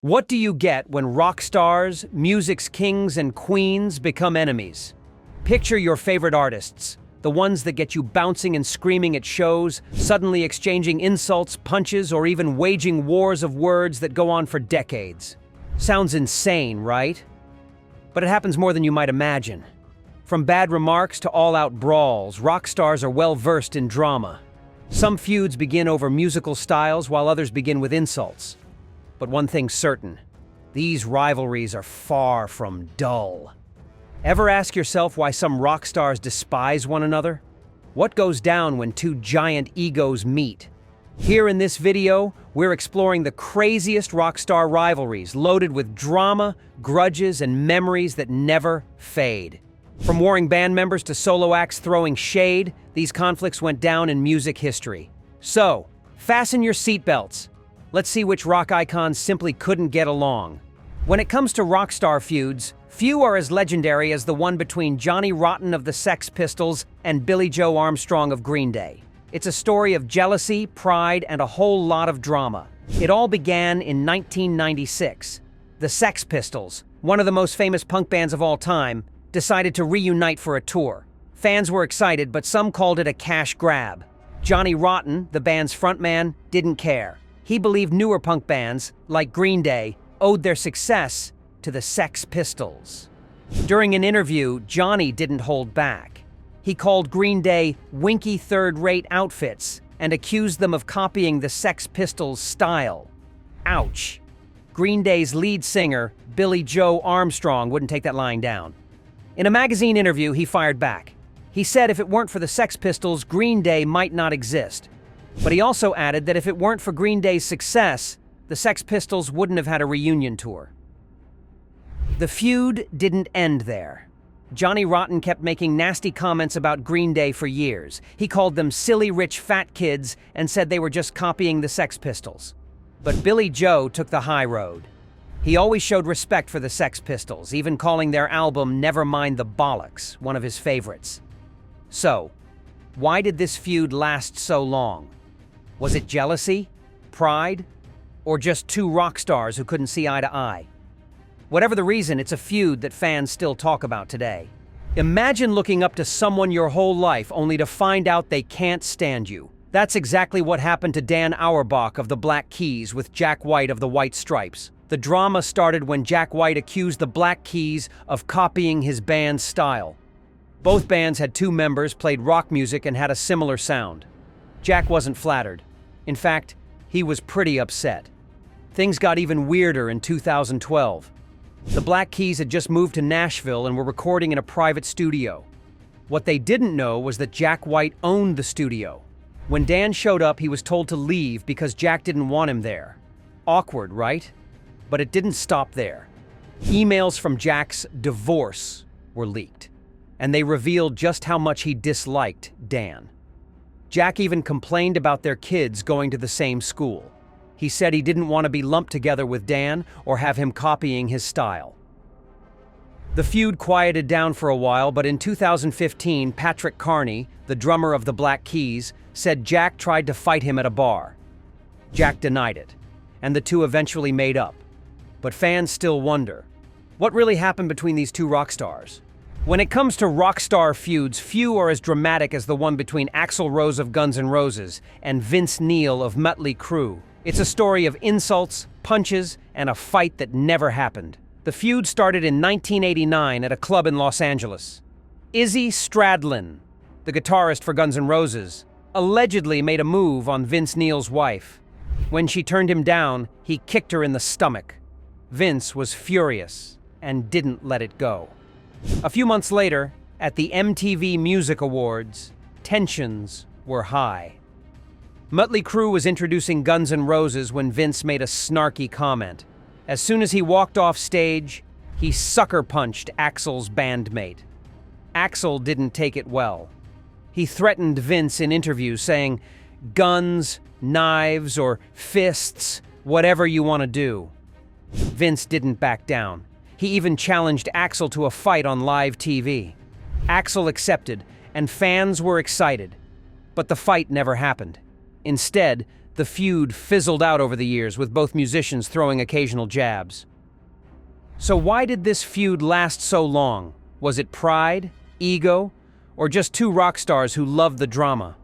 What do you get when rock stars, music's kings and queens become enemies? Picture your favorite artists, the ones that get you bouncing and screaming at shows, suddenly exchanging insults, punches, or even waging wars of words that go on for decades. Sounds insane, right? But it happens more than you might imagine. From bad remarks to all-out brawls, rock stars are well-versed in drama. Some feuds begin over musical styles while others begin with insults. But one thing's certain, these rivalries are far from dull. Ever ask yourself why some rock stars despise one another? What goes down when two giant egos meet? Here in this video, we're exploring the craziest rock star rivalries, loaded with drama, grudges, and memories that never fade. From warring band members to solo acts throwing shade, these conflicts went down in music history. So, fasten your seatbelts. Let's see which rock icons simply couldn't get along. When it comes to rock star feuds, few are as legendary as the one between Johnny Rotten of the Sex Pistols and Billie Joe Armstrong of Green Day. It's a story of jealousy, pride, and a whole lot of drama. It all began in 1996. The Sex Pistols, one of the most famous punk bands of all time, decided to reunite for a tour. Fans were excited, but some called it a cash grab. Johnny Rotten, the band's frontman, didn't care. He believed newer punk bands, like Green Day, owed their success to the Sex Pistols. During an interview, Johnny didn't hold back. He called Green Day winky third-rate outfits and accused them of copying the Sex Pistols' style. Ouch. Green Day's lead singer, Billie Joe Armstrong, wouldn't take that lying down. In a magazine interview, he fired back. He said if it weren't for the Sex Pistols, Green Day might not exist. But he also added that if it weren't for Green Day's success, the Sex Pistols wouldn't have had a reunion tour. The feud didn't end there. Johnny Rotten kept making nasty comments about Green Day for years. He called them silly rich fat kids and said they were just copying the Sex Pistols. But Billie Joe took the high road. He always showed respect for the Sex Pistols, even calling their album Nevermind the Bollocks one of his favorites. So, why did this feud last so long? Was it jealousy, pride, or just two rock stars who couldn't see eye to eye? Whatever the reason, it's a feud that fans still talk about today. Imagine looking up to someone your whole life only to find out they can't stand you. That's exactly what happened to Dan Auerbach of the Black Keys with Jack White of the White Stripes. The drama started when Jack White accused the Black Keys of copying his band's style. Both bands had two members, played rock music, and had a similar sound. Jack wasn't flattered. In fact, he was pretty upset. Things got even weirder in 2012. The Black Keys had just moved to Nashville and were recording in a private studio. What they didn't know was that Jack White owned the studio. When Dan showed up, he was told to leave because Jack didn't want him there. Awkward, right? But it didn't stop there. Emails from Jack's divorce were leaked, and they revealed just how much he disliked Dan. Jack even complained about their kids going to the same school. He said he didn't want to be lumped together with Dan or have him copying his style. The feud quieted down for a while, but in 2015, Patrick Carney, the drummer of the Black Keys, said Jack tried to fight him at a bar. Jack denied it, and the two eventually made up. But fans still wonder, what really happened between these two rock stars? When it comes to rock star feuds, few are as dramatic as the one between Axl Rose of Guns N' Roses and Vince Neil of Mötley Crüe. It's a story of insults, punches, and a fight that never happened. The feud started in 1989 at a club in Los Angeles. Izzy Stradlin, the guitarist for Guns N' Roses, allegedly made a move on Vince Neil's wife. When she turned him down, he kicked her in the stomach. Vince was furious and didn't let it go. A few months later, at the MTV Music Awards, tensions were high. Mötley Crüe was introducing Guns N' Roses when Vince made a snarky comment. As soon as he walked off stage, he sucker-punched Axl's bandmate. Axl didn't take it well. He threatened Vince in interviews, saying, "Guns, knives, or fists, whatever you want to do." Vince didn't back down. He even challenged Axl to a fight on live TV. Axl accepted, and fans were excited. But the fight never happened. Instead, The feud fizzled out over the years, with both musicians throwing occasional jabs. So why did this feud last so long? Was it pride, ego, or just two rock stars who loved the drama?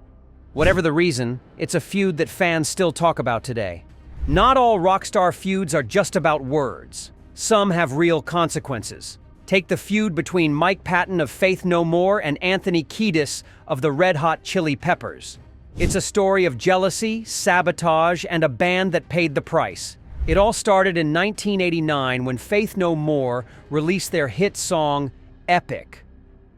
Whatever the reason, it's a feud that fans still talk about today. Not all rock star feuds are just about words. Some have real consequences. Take the feud between Mike Patton of Faith No More and Anthony Kiedis of the Red Hot Chili Peppers. It's a story of jealousy, sabotage, and a band that paid the price. It all started in 1989 when Faith No More released their hit song, Epic.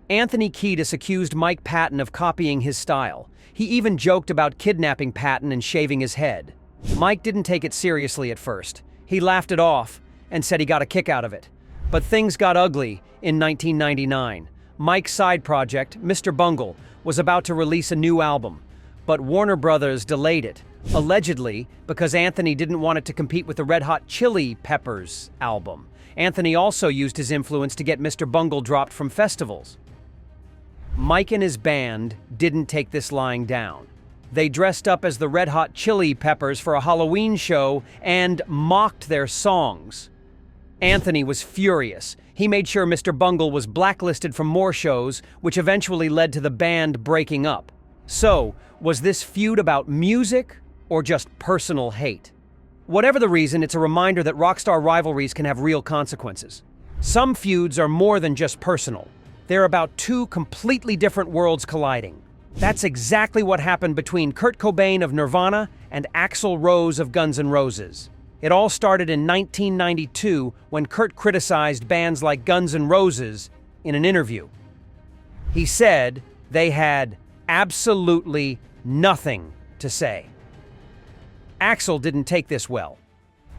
Anthony Kiedis accused Mike Patton of copying his style. He even joked about kidnapping Patton and shaving his head. Mike didn't take it seriously at first. He laughed it off and said he got a kick out of it. But things got ugly in 1999. Mike's side project, Mr. Bungle, was about to release a new album, but Warner Brothers delayed it, allegedly because Anthony didn't want it to compete with the Red Hot Chili Peppers album. Anthony also used his influence to get Mr. Bungle dropped from festivals. Mike and his band didn't take this lying down. They dressed up as the Red Hot Chili Peppers for a Halloween show and mocked their songs. Anthony was furious. He made sure Mr. Bungle was blacklisted from more shows, which eventually led to the band breaking up. So, was this feud about music or just personal hate? Whatever the reason, it's a reminder that rockstar rivalries can have real consequences. Some feuds are more than just personal. They're about two completely different worlds colliding. That's exactly what happened between Kurt Cobain of Nirvana and Axl Rose of Guns N' Roses. It all started in 1992 when Kurt criticized bands like Guns N' Roses in an interview. He said they had absolutely nothing to say. Axl didn't take this well.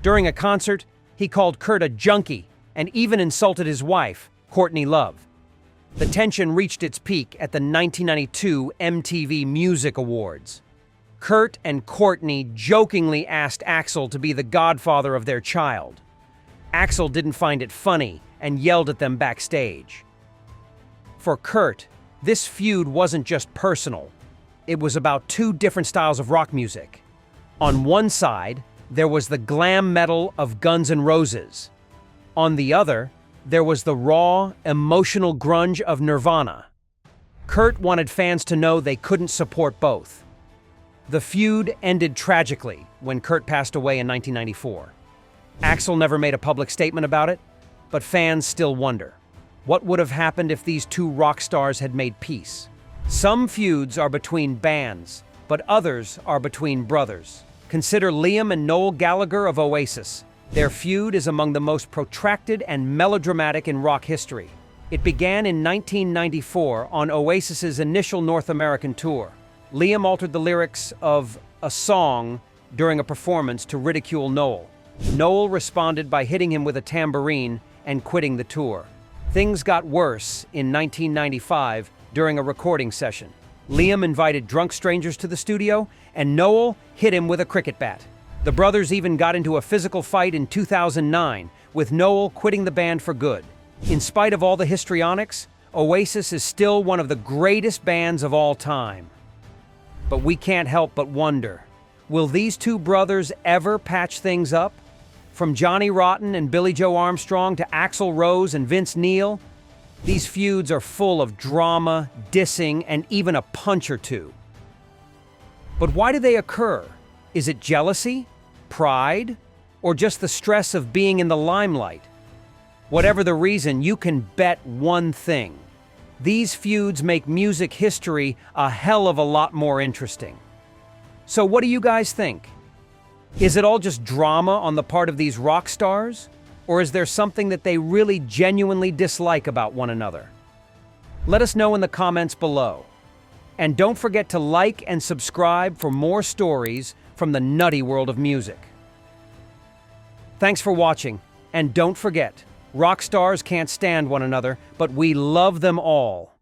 During a concert, he called Kurt a junkie and even insulted his wife, Courtney Love. The tension reached its peak at the 1992 MTV Music Awards. Kurt and Courtney jokingly asked Axl to be the godfather of their child. Axl didn't find it funny and yelled at them backstage. For Kurt, this feud wasn't just personal. It was about two different styles of rock music. On one side, there was the glam metal of Guns N' Roses. On the other, there was the raw, emotional grunge of Nirvana. Kurt wanted fans to know they couldn't support both. The feud ended tragically when Kurt passed away in 1994. Axl never made a public statement about it, but fans still wonder, what would have happened if these two rock stars had made peace? Some feuds are between bands, but others are between brothers. Consider Liam and Noel Gallagher of Oasis. Their feud is among the most protracted and melodramatic in rock history. It began in 1994 on Oasis's initial North American tour. Liam altered the lyrics of a song during a performance to ridicule Noel. Noel responded by hitting him with a tambourine and quitting the tour. Things got worse in 1995 during a recording session. Liam invited drunk strangers to the studio, and Noel hit him with a cricket bat. The brothers even got into a physical fight in 2009, with Noel quitting the band for good. In spite of all the histrionics, Oasis is still one of the greatest bands of all time. But we can't help but wonder, will these two brothers ever patch things up? From Johnny Rotten and Billy Joe Armstrong to Axl Rose and Vince Neil, these feuds are full of drama, dissing, and even a punch or two. But why do they occur? Is it jealousy, pride, or just the stress of being in the limelight? Whatever the reason, you can bet one thing. These feuds make music history a hell of a lot more interesting. So what do you guys think? Is it all just drama on the part of these rock stars? Or is there something that they really genuinely dislike about one another? Let us know in the comments below. And don't forget to like and subscribe for more stories from the nutty world of music. Thanks for watching, and don't forget, rock stars can't stand one another, but we love them all.